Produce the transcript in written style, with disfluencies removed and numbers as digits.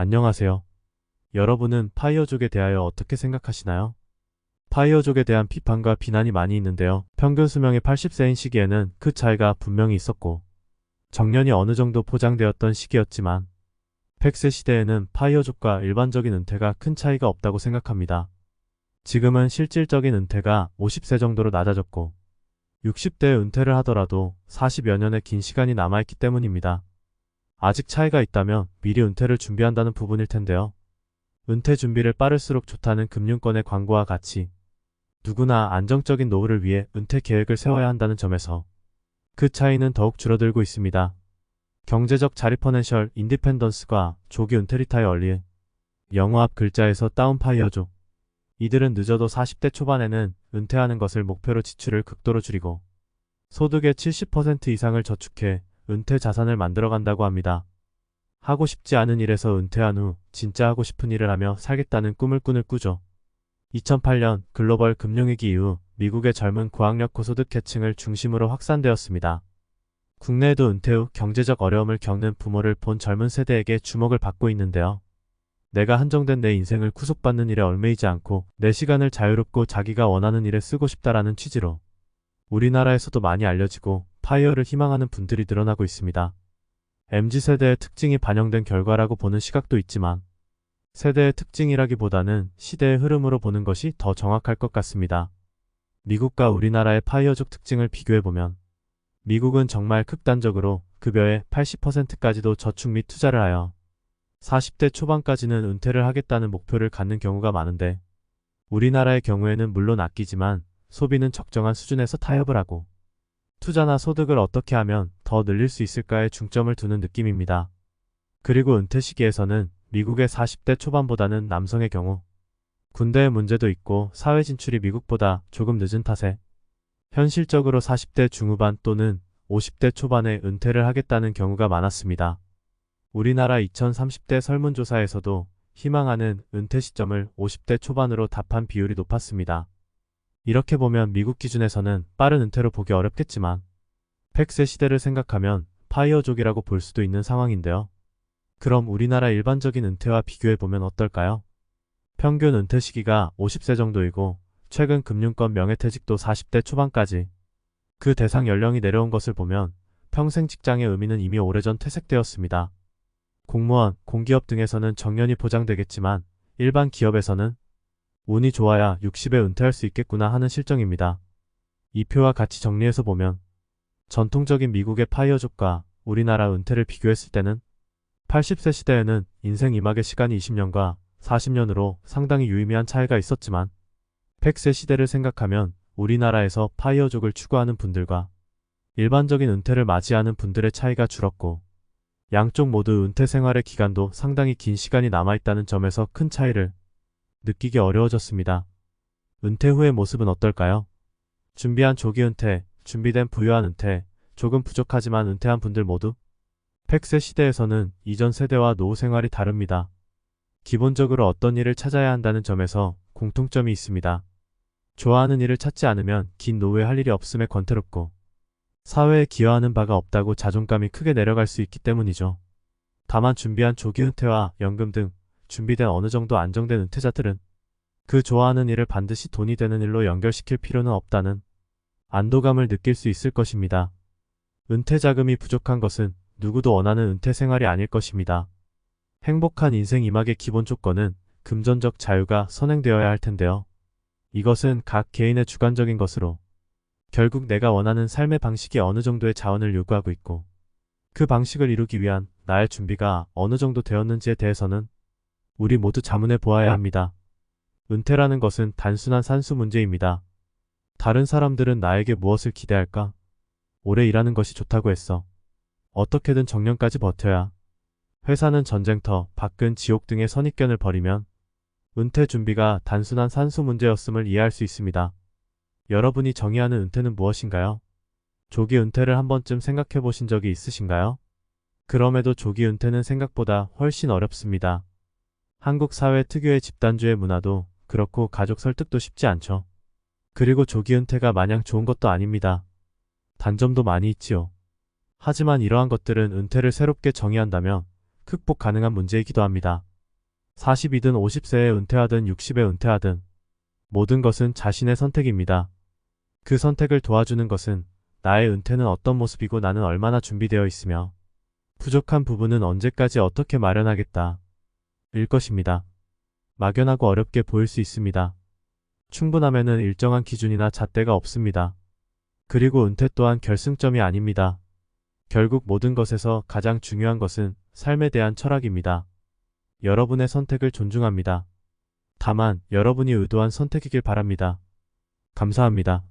안녕하세요. 여러분은 파이어족에 대하여 어떻게 생각하시나요? 파이어족에 대한 비판과 비난이 많이 있는데요. 평균 수명이 80세인 시기에는 그 차이가 분명히 있었고, 정년이 어느 정도 보장되었던 시기였지만, 100세 시대에는 파이어족과 일반적인 은퇴가 큰 차이가 없다고 생각합니다. 지금은 실질적인 은퇴가 50세 정도로 낮아졌고, 60대에 은퇴를 하더라도 40여 년의 긴 시간이 남아있기 때문입니다. 아직 차이가 있다면 미리 은퇴를 준비한다는 부분일 텐데요. 은퇴 준비를 빠를수록 좋다는 금융권의 광고와 같이 누구나 안정적인 노후를 위해 은퇴 계획을 세워야 한다는 점에서 그 차이는 더욱 줄어들고 있습니다. 경제적 자립 퍼낸셜 인디펜던스과 조기 은퇴 리타이어 얼리, 영어 앞 글자에서 다운 파이어족. 이들은 늦어도 40대 초반에는 은퇴하는 것을 목표로 지출을 극도로 줄이고 소득의 70% 이상을 저축해 은퇴 자산을 만들어간다고 합니다. 하고 싶지 않은 일에서 은퇴한 후 진짜 하고 싶은 일을 하며 살겠다는 꿈을 꾸죠. 2008년 글로벌 금융위기 이후 미국의 젊은 고학력 고소득 계층을 중심으로 확산되었습니다. 국내에도 은퇴 후 경제적 어려움을 겪는 부모를 본 젊은 세대에게 주목을 받고 있는데요. 내가 한정된 내 인생을 구속받는 일에 얽매이지 않고 내 시간을 자유롭고 자기가 원하는 일에 쓰고 싶다라는 취지로 우리나라에서도 많이 알려지고 파이어를 희망하는 분들이 늘어나고 있습니다. MZ세대의 특징이 반영된 결과라고 보는 시각도 있지만 세대의 특징이라기보다는 시대의 흐름으로 보는 것이 더 정확할 것 같습니다. 미국과 우리나라의 파이어족 특징을 비교해보면 미국은 정말 극단적으로 급여의 80%까지도 저축 및 투자를 하여 40대 초반까지는 은퇴를 하겠다는 목표를 갖는 경우가 많은데 우리나라의 경우에는 물론 아끼지만 소비는 적정한 수준에서 타협을 하고 투자나 소득을 어떻게 하면 더 늘릴 수 있을까에 중점을 두는 느낌입니다. 그리고 은퇴 시기에서는 미국의 40대 초반보다는 남성의 경우 군대의 문제도 있고 사회 진출이 미국보다 조금 늦은 탓에 현실적으로 40대 중후반 또는 50대 초반에 은퇴를 하겠다는 경우가 많았습니다. 우리나라 2030대 설문조사에서도 희망하는 은퇴 시점을 50대 초반으로 답한 비율이 높았습니다. 이렇게 보면 미국 기준에서는 빠른 은퇴로 보기 어렵겠지만 100세 시대를 생각하면 파이어족이라고 볼 수도 있는 상황인데요. 그럼 우리나라 일반적인 은퇴와 비교해보면 어떨까요? 평균 은퇴 시기가 50세 정도이고 최근 금융권 명예퇴직도 40대 초반까지 그 대상 연령이 내려온 것을 보면 평생 직장의 의미는 이미 오래전 퇴색되었습니다. 공무원, 공기업 등에서는 정년이 보장되겠지만 일반 기업에서는 운이 좋아야 60에 은퇴할 수 있겠구나 하는 실정입니다. 이 표와 같이 정리해서 보면 전통적인 미국의 파이어족과 우리나라 은퇴를 비교했을 때는 80세 시대에는 인생 이막의 시간이 20년과 40년으로 상당히 유의미한 차이가 있었지만 100세 시대를 생각하면 우리나라에서 파이어족을 추구하는 분들과 일반적인 은퇴를 맞이하는 분들의 차이가 줄었고 양쪽 모두 은퇴 생활의 기간도 상당히 긴 시간이 남아있다는 점에서 큰 차이를 느끼기 어려워졌습니다. 은퇴 후의 모습은 어떨까요? 준비한 조기 은퇴, 준비된 부유한 은퇴, 조금 부족하지만 은퇴한 분들 모두 100세 시대에서는 이전 세대와 노후 생활이 다릅니다. 기본적으로 어떤 일을 찾아야 한다는 점에서 공통점이 있습니다. 좋아하는 일을 찾지 않으면 긴 노후에 할 일이 없음에 권태롭고 사회에 기여하는 바가 없다고 자존감이 크게 내려갈 수 있기 때문이죠. 다만 준비한 조기 은퇴와 연금 등 준비된 어느 정도 안정된 은퇴자들은 그 좋아하는 일을 반드시 돈이 되는 일로 연결시킬 필요는 없다는 안도감을 느낄 수 있을 것입니다. 은퇴 자금이 부족한 것은 누구도 원하는 은퇴 생활이 아닐 것입니다. 행복한 인생 이막의 기본 조건은 금전적 자유가 선행되어야 할 텐데요. 이것은 각 개인의 주관적인 것으로 결국 내가 원하는 삶의 방식이 어느 정도의 자원을 요구하고 있고 그 방식을 이루기 위한 나의 준비가 어느 정도 되었는지에 대해서는 우리 모두 자문해 보아야 합니다. 은퇴라는 것은 단순한 산수 문제입니다. 다른 사람들은 나에게 무엇을 기대할까? 오래 일하는 것이 좋다고 했어. 어떻게든 정년까지 버텨야. 회사는 전쟁터, 밖은 지옥 등의 선입견을 버리면 은퇴 준비가 단순한 산수 문제였음을 이해할 수 있습니다. 여러분이 정의하는 은퇴는 무엇인가요? 조기 은퇴를 한 번쯤 생각해 보신 적이 있으신가요? 그럼에도 조기 은퇴는 생각보다 훨씬 어렵습니다. 한국 사회 특유의 집단주의 문화도 그렇고 가족 설득도 쉽지 않죠. 그리고 조기 은퇴가 마냥 좋은 것도 아닙니다. 단점도 많이 있지요. 하지만 이러한 것들은 은퇴를 새롭게 정의한다면 극복 가능한 문제이기도 합니다. 40이든 50세에 은퇴하든 60에 은퇴하든 모든 것은 자신의 선택입니다. 그 선택을 도와주는 것은 나의 은퇴는 어떤 모습이고 나는 얼마나 준비되어 있으며 부족한 부분은 언제까지 어떻게 마련하겠다 일 것입니다. 막연하고 어렵게 보일 수 있습니다. 충분하면은 일정한 기준이나 잣대가 없습니다. 그리고 은퇴 또한 결승점이 아닙니다. 결국 모든 것에서 가장 중요한 것은 삶에 대한 철학입니다. 여러분의 선택을 존중합니다. 다만 여러분이 의도한 선택이길 바랍니다. 감사합니다.